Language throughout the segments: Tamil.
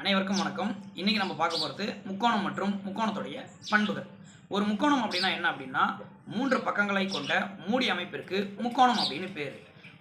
அனைவருக்கும் வணக்கம். இன்றைக்கி நம்ம பார்க்க போகிறது முக்கோணம் மற்றும் முக்கோணத்துடைய பண்புகள். ஒரு முக்கோணம் அப்படின்னா என்ன அப்படின்னா, 3 பக்கங்களை கொண்ட மூடி அமைப்பிற்கு முக்கோணம் அப்படின்னு பேர்.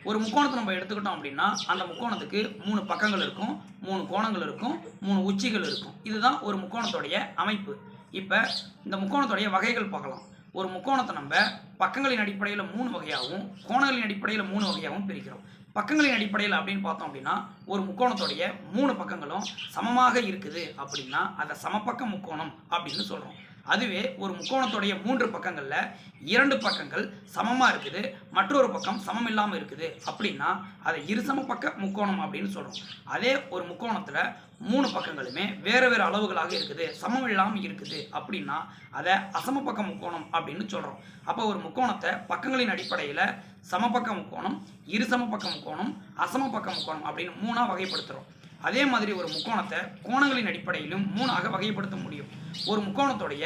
ஒரு முக்கோணத்தை நம்ம எடுத்துக்கிட்டோம் அப்படின்னா, அந்த முக்கோணத்துக்கு 3 பக்கங்கள் இருக்கும், 3 கோணங்கள் இருக்கும், 3 உச்சிகள் இருக்கும். இதுதான் ஒரு முக்கோணத்துடைய அமைப்பு. இப்போ இந்த முக்கோணத்துடைய வகைகள் பார்க்கலாம். ஒரு முக்கோணத்தை நம்ம பக்கங்களின் அடிப்படையில் 3 வகையாகவும் கோணங்களின் அடிப்படையில் 3 வகையாகவும் பிரிக்கிறோம். பக்கங்களின் அடிப்படையில் அப்படின்னு பார்த்தோம் அப்படின்னா, ஒரு முக்கோணத்துடைய 3 பக்கங்களும் சமமாக இருக்குது அப்படின்னா அதை சமபக்க முக்கோணம் அப்படின்னு சொல்கிறோம். அதுவே ஒரு முக்கோணத்துடைய 3 பக்கங்களில் 2 பக்கங்கள் சமமாக இருக்குது, மற்றொரு பக்கம் சமம் இல்லாமல் இருக்குது அப்படின்னா அதை இருசமபக்க முக்கோணம் அப்படின்னு சொல்கிறோம். அதே ஒரு முக்கோணத்தில் 3 பக்கங்களுமே வேறு வேறு அளவுகளாக இருக்குது, சமம் இல்லாமல் இருக்குது அப்படின்னா அதை அசமபக்க முக்கோணம் அப்படின்னு சொல்கிறோம். அப்போ ஒரு முக்கோணத்தை பக்கங்களின் அடிப்படையில் சமபக்க முக்கோணம், இருசமபக்க முக்கோணம், அசமபக்க முக்கோணம் அப்படின்னு 3ஆக வகைப்படுத்துகிறோம். அதே மாதிரி ஒரு முக்கோணத்தை கோணங்களின் அடிப்படையிலும் 3ஆக வகைப்படுத்த முடியும். ஒரு முக்கோணத்துடைய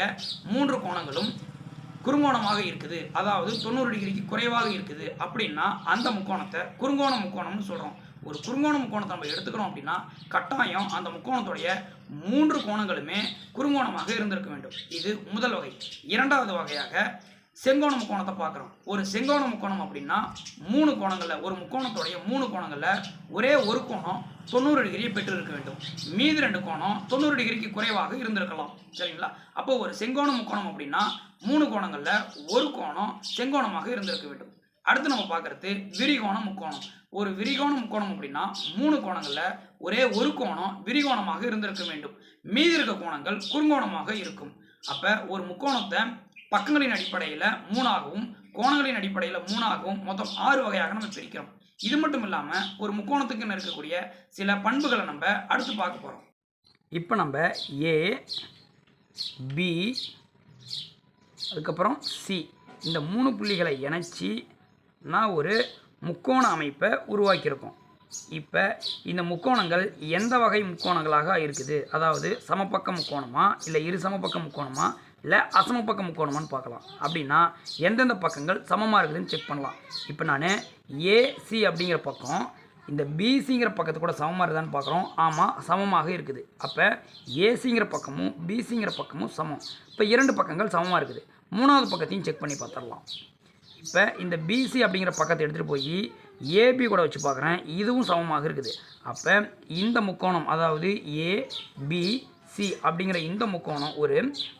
3 கோணங்களும் குறுங்கோணமாக இருக்குது, அதாவது 90 டிகிரிக்கு குறைவாக இருக்குது அப்படின்னா அந்த முக்கோணத்தை குறுங்கோண முக்கோணம்னு சொல்கிறோம். ஒரு குறுங்கோண முக்கோணத்தை நம்ம எடுத்துக்கிறோம் அப்படின்னா கட்டாயம் அந்த முக்கோணத்துடைய 3 கோணங்களுமே குறுங்கோணமாக இருந்திருக்க வேண்டும். இது முதல் வகை. இரண்டாவது வகையாக செங்கோண முக்கோணத்தை பார்க்குறோம். ஒரு செங்கோண முக்கோணம் அப்படின்னா 3 கோணங்களில், ஒரு முக்கோணத்துடைய 3 கோணங்களில் ஒரே ஒரு கோணம் 90 டிகிரியை பெற்று இருக்க வேண்டும், மீதி 2 கோணம் 90 டிகிரிக்கு குறைவாக இருந்திருக்கலாம். சரிங்களா? அப்போ ஒரு செங்கோண முக்கோணம் அப்படின்னா 3 கோணங்களில் ஒரு கோணம் செங்கோணமாக இருந்திருக்க வேண்டும். அடுத்து நம்ம பார்க்குறது விரிகோண முக்கோணம். ஒரு விரிகோண முக்கோணம் அப்படின்னா 3 கோணங்களில் ஒரே ஒரு கோணம் விரிகோணமாக இருந்திருக்க வேண்டும், மீதி இருக்க கோணங்கள் குறுங்கோணமாக இருக்கும். அப்போ ஒரு முக்கோணத்தை பக்கங்களின் அடிப்படையில் 3ஆகவும் கோணங்களின் அடிப்படையில் 3ஆகவும் மொத்தம் 6 வகையாக நம்ம பிரிக்கிறோம். இது மட்டும் இல்லாமல் ஒரு முக்கோணத்துக்கு இருக்கக்கூடிய சில பண்புகளை நம்ம அடுத்து பார்க்க போகிறோம். இப்போ நம்ம ஏ, பி, அதுக்கப்புறம் சி இந்த 3 புள்ளிகளை இணைச்சி நான் ஒரு முக்கோண அமைப்பை உருவாக்கியிருக்கோம். இப்போ இந்த முக்கோணங்கள் எந்த வகை முக்கோணங்களாக இருக்குது, அதாவது சமபக்க முக்கோணமா இல்லை இரு சமபக்க முக்கோணமா இல்லை அசமபக்க முக்கோணமான்னு பார்க்கலாம். அப்படின்னா எந்தெந்த பக்கங்கள் சமமாக இருக்குதுன்னு செக் பண்ணலாம். இப்போ நான் ஏசி அப்படிங்கிற பக்கம் இந்த பிசிங்கிற பக்கத்து கூட சமமாக இருக்குதான்னு பார்க்குறோம். ஆமாம், சமமாக இருக்குது. அப்போ ஏசிங்கிற பக்கமும் பிசிங்கிற பக்கமும் சமம். இப்போ 2 பக்கங்கள் சமமாக இருக்குது. 3வது பக்கத்தையும் செக் பண்ணி பார்த்துடலாம். இப்போ இந்த பிசி அப்படிங்கிற பக்கத்தை எடுத்துகிட்டு போய் ஏபி கூட வச்சு பார்க்குறேன், இதுவும் சமமாக இருக்குது. அப்போ இந்த முக்கோணம், அதாவது ஏபிசி அப்படிங்கிற இந்த முக்கோணம் ஒரு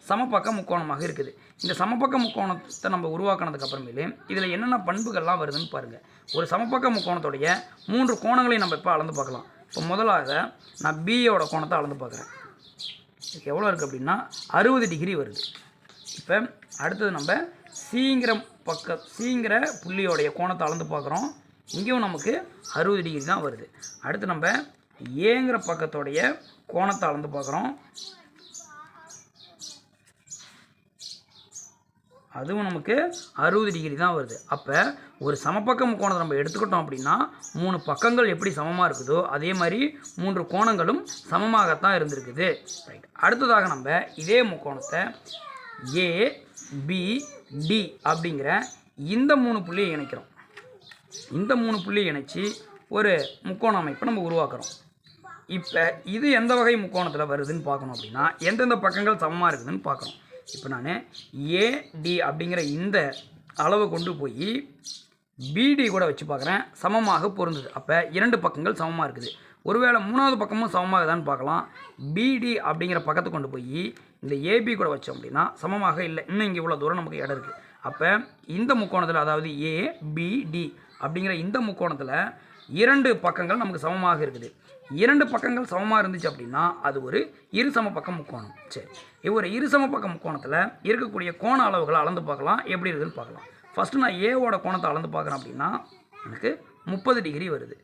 சமபக்க முக்கோணமாக இருக்குது. இந்த சமபக்க முக்கோணத்தை நம்ம உருவாக்கினதுக்கு அப்புறமேலே இதில் என்னென்ன பண்புகள்லாம் வருதுன்னு பாருங்கள். ஒரு சமபக்க முக்கோணத்துடைய 3 கோணங்களையும் நம்ம இப்போ அளந்து பார்க்கலாம். இப்போ முதலாக நான் பியோட கோணத்தை அளந்து பார்க்குறேன். எவ்வளோ இருக்குது அப்படின்னா 60 டிகிரி வருது. இப்போ அடுத்தது நம்ம சிங்கிற புள்ளியோடைய கோணத்தை அளந்து பார்க்குறோம். இங்கேயும் நமக்கு 60 டிகிரி தான் வருது. அடுத்து நம்ம ஏங்கிற பக்கத்தோடைய கோணத்தை அளந்து பார்க்குறோம். அதுவும் நமக்கு 60 டிகிரி தான் வருது. அப்போ ஒரு சமபக்க முக்கோணத்தை நம்ம எடுத்துக்கிட்டோம் அப்படின்னா 3 பக்கங்கள் எப்படி சமமாக இருக்குதோ அதே மாதிரி 3 கோணங்களும் சமமாகத்தான் இருந்திருக்குது. ரைட். அடுத்ததாக நம்ம இதே முக்கோணத்தை ஏபிடி அப்படிங்கிற இந்த 3 புள்ளியை இணைக்கிறோம். இந்த 3 புள்ளியை இணைச்சி ஒரு முக்கோண அமைப்பை நம்ம உருவாக்குறோம். இப்போ இது எந்த வகை முக்கோணத்தில் வருதுன்னு பார்க்கணும் அப்படின்னா எந்தெந்த பக்கங்கள் சமமாக இருக்குதுன்னு பார்க்குறோம். இப்போ நான் ஏடி அப்படிங்கிற இந்த அளவை கொண்டு போய் பிடி கூட வச்சு பார்க்குறேன், சமமாக பொருந்துது. அப்போ 2 பக்கங்கள் சமமாக இருக்குது. ஒருவேளை 3வது பக்கமும் சமமாகதான்னு பார்க்கலாம். பிடி அப்படிங்கிற பக்கத்தை கொண்டு போய் இந்த ஏபி கூட வச்சோம் அப்படின்னா சமமாக இல்லை, இன்னும் இங்கே இவ்வளோ தூரம் நமக்கு இடம் இருக்குது. அப்போ இந்த முக்கோணத்தில், அதாவது ஏபிடி அப்படிங்கிற இந்த முக்கோணத்தில் 2 பக்கங்கள் நமக்கு சமமாக இருக்குது. 2 பக்கங்கள் சமமாக இருந்துச்சு அப்படின்னா அது ஒரு இருசமபக்க முக்கோணம். சரி, ஒரு இருசமபக்க முக்கோணத்தில் இருக்கக்கூடிய கோண அளவுகளை அளந்து பார்க்கலாம், எப்படி இருக்குதுன்னு பார்க்கலாம். ஃபஸ்ட்டு நான் ஏவோட கோணத்தை அளந்து பார்க்குறேன் அப்படின்னா எனக்கு 30 டிகிரி வருது.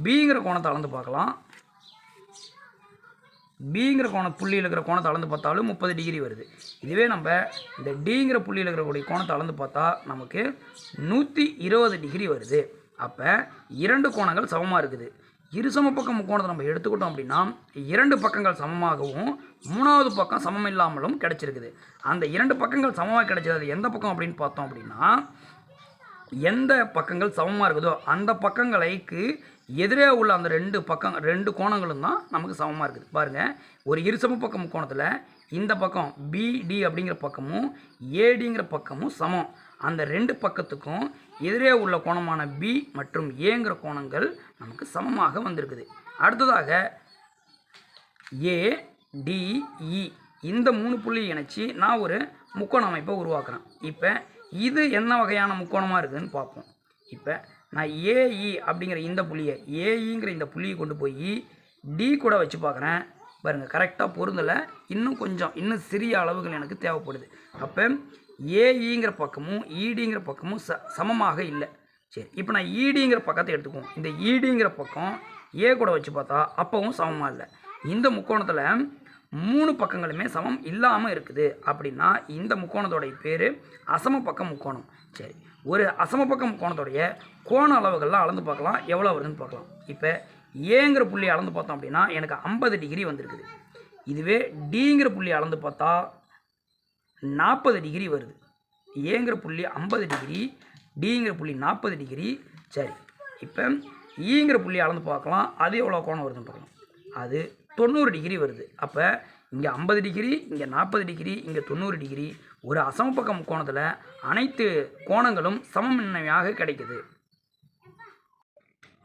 பிங்கிற கோணத்தை அளந்து பார்க்கலாம். பிங்கிற புள்ளியில் இருக்கிற கோணத்தை அளந்து பார்த்தாலும் 30 டிகிரி வருது. இதுவே நம்ம இந்த டிங்கிற புள்ளியில் இருக்கிறக்கூடிய கோணத்தை அளந்து பார்த்தா நமக்கு 120 டிகிரி வருது. அப்போ 2 கோணங்கள் சமமாக இருக்குது. இருசமபக்க முக்கோணத்தை நம்ம எடுத்துக்கிட்டோம் அப்படின்னா 2 பக்கங்கள் சமமாகவும் 3வது பக்கம் சமம் இல்லாமலும் கிடைச்சிருக்குது. அந்த 2 பக்கங்கள் சமமாக கிடைச்சது அது எந்த பக்கம் அப்படின்னு பார்த்தோம் அப்படின்னா எந்த பக்கங்கள் சமமாக இருக்குதோ அந்த பக்கங்களுக்கு எதிரே உள்ள அந்த ரெண்டு கோணங்களும் தான் நமக்கு சமமாக இருக்குது. பாருங்கள், ஒரு இருசம பக்க முக்கோணத்தில் இந்த பக்கம் பிடி அப்படிங்கிற பக்கமும் ஏடிங்கிற பக்கமும் சமம். அந்த ரெண்டு பக்கத்துக்கும் எதிரே உள்ள கோணமான பி மற்றும் ஏங்கிற கோணங்கள் நமக்கு சமமாக வந்திருக்குது. அடுத்ததாக ஏடிஇ இந்த 3 புள்ளியை இணைச்சி நான் ஒரு முக்கோண அமைப்பை உருவாக்குறேன். இப்போ இது என்ன வகையான முக்கோணமாக இருக்குதுன்னு பார்ப்போம். இப்போ நான் ஏஇ அப்படிங்கிற இந்த புள்ளியை ஏஇங்கிற இந்த புள்ளியை கொண்டு போய் டி கூட வச்சு பார்க்குறேன். பாருங்கள், கரெக்டாக பொருந்தலை. இன்னும் சிறிய அளவுகள் எனக்கு தேவைப்படுது. அப்போ ஏஇங்கிற பக்கமும் ஈடிங்கிற பக்கமும் சமமாக இல்லை. சரி, இப்போ நான் ஈடிங்கிற பக்கத்தை எடுத்துக்குவோம். இந்த ஈடிங்கிற பக்கம் ஏ கூட வச்சு பார்த்தா அப்பவும் சமமாக இல்லை. இந்த முக்கோணத்தில் 3 பக்கங்களுமே சமம் இல்லாமல் இருக்குது. அப்படின்னா இந்த முக்கோணத்தோடைய பேர் அசமபக்க முக்கோணம். சரி, ஒரு அசமபக்க முக்கோணத்தோடைய கோண அளவுகள்லாம் அளந்து பார்க்கலாம், எவ்வளோ வருதுன்னு பார்க்கலாம். இப்போ ஏங்கிற புள்ளி அளந்து பார்த்தோம் அப்படின்னா எனக்கு 50 டிகிரி வந்திருக்குது. இதுவே டிங்கிற புள்ளி அளந்து பார்த்தா 40 டிகிரி வருது. ஏங்கிற புள்ளி 50 டிகிரி, டிங்கிற புள்ளி 40 டிகிரி. சரி, இப்போ ஈங்கிற புள்ளி அளந்து பார்க்கலாம், அது எவ்வளோ கோணம் வருதுன்னு பார்க்கலாம். அது 90 டிகிரி வருது. அப்போ இங்கே 50 டிகிரி, இங்கே 40 டிகிரி, இங்கே 90 டிகிரி. ஒரு அசமபக்க முக்கோணத்தில் அனைத்து கோணங்களும் சமமின்மையாக கிடைக்குது.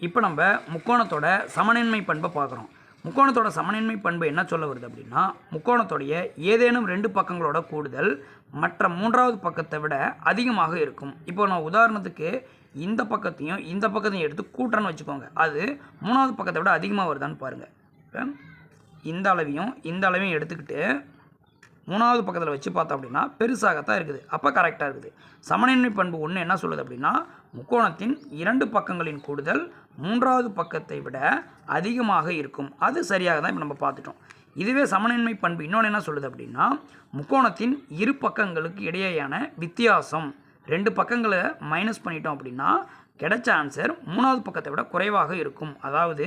இப்போ நம்ம முக்கோணத்தோட சமநின்மை பண்பை பார்க்குறோம். முக்கோணத்தோட சமநின்மை பண்பு என்ன சொல்ல வருது அப்படின்னா, முக்கோணத்தோடைய ஏதேனும் 2 பக்கங்களோட கூடுதல் மற்ற 3வது பக்கத்தை விட அதிகமாக இருக்கும். இப்போ நான் உதாரணத்துக்கு இந்த பக்கத்தையும் எடுத்து கூட்டுறேன்னு வச்சுக்கோங்க. அது 3வது பக்கத்தை விட அதிகமாக வருதான்னு பாருங்கள். இப்போ இந்த அளவையும் எடுத்துக்கிட்டு 3வது பக்கத்தில் வச்சு பார்த்தோம் அப்படின்னா பெருசாகத்தான் இருக்குது. அப்போ கரெக்டாக இருக்குது. சமநின்மை பண்பு 1 என்ன சொல்லுது அப்படின்னா, முக்கோணத்தின் 2 பக்கங்களின் கூடுதல் 3வது பக்கத்தை விட அதிகமாக இருக்கும். அது சரியாக தான் இப்போ நம்ம பார்த்துட்டோம். இதுவே சமநின்மை பண்பு இன்னொன்று என்ன சொல்லுது அப்படின்னா, முக்கோணத்தின் 2 பக்கங்களுக்கு இடையேயான வித்தியாசம் 2 பக்கங்களை மைனஸ் பண்ணிட்டோம் அப்படின்னா கிடைச்ச ஆன்சர் 3வது பக்கத்தை விட குறைவாக இருக்கும். அதாவது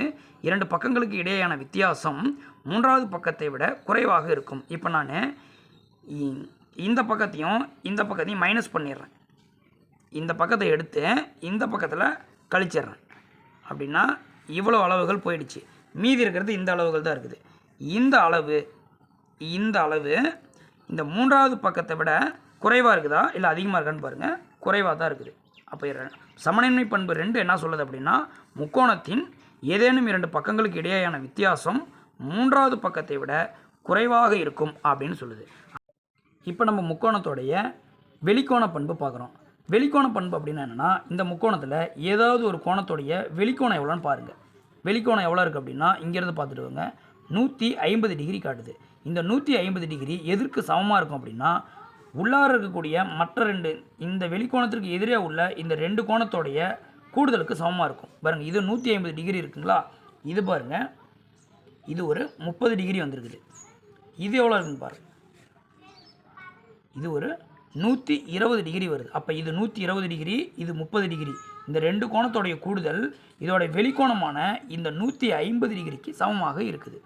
2 பக்கங்களுக்கு இடையேயான வித்தியாசம் 3வது பக்கத்தை விட குறைவாக இருக்கும். இப்போ நான் இந்த பக்கத்தையும் மைனஸ் பண்ணிடுறேன். இந்த பக்கத்தை எடுத்து இந்த பக்கத்தில் கழிச்சிடுறேன். அப்படின்னா இவ்வளோ அளவுகள் போயிடுச்சு. மீதி இருக்கிறது இந்த அளவுகள் தான் இருக்குது. இந்த அளவு இந்த 3வது பக்கத்தை விட குறைவாக இருக்குதா இல்லை அதிகமாக இருக்கான்னு பாருங்கள். குறைவாக தான் இருக்குது. அப்போ சமநின்மை பண்பு 2 என்ன சொல்லுது அப்படின்னா, முக்கோணத்தின் ஏதேனும் 2 பக்கங்களுக்கு இடையேயான வித்தியாசம் 3வது பக்கத்தை விட குறைவாக இருக்கும் அப்படின்னு சொல்லுது. இப்போ நம்ம முக்கோணத்தோடைய வெளிக்கோண பண்பு பார்க்குறோம். வெளிக்கோண பண்பு அப்படின்னா என்னென்னா, இந்த முக்கோணத்தில் ஏதாவது ஒரு கோணத்தோடைய வெளிக்கோணம் எவ்வளோன்னு பாருங்கள். வெளிக்கோணம் எவ்வளோ இருக்குது அப்படின்னா, இங்கேருந்து பார்த்துட்டு வாங்க, 150 டிகிரி காட்டுது. இந்த 150 டிகிரி எதற்கு சமமாக இருக்கும் அப்படின்னா, உள்ளார இருக்கக்கூடிய மற்ற இந்த வெளிக்கோணத்திற்கு எதிரே உள்ள இந்த 2 கோணத்தோடைய கூடுதலுக்கு சமமாக இருக்கும். பாருங்கள், இது 150 டிகிரி இருக்குங்களா, இது பாருங்கள், இது ஒரு 30 டிகிரி வந்திருக்குது. இது எவ்வளோ இருக்குன்னு பாருங்கள், இது ஒரு 120 டிகிரி வருது. அப்போ இது 120 டிகிரி, இது 30 டிகிரி. இந்த 2 கோணத்தோடைய கூடுதல் இதோடைய வெளிக்கோணமான இந்த 150 டிகிரிக்கு சமமாக இருக்குது.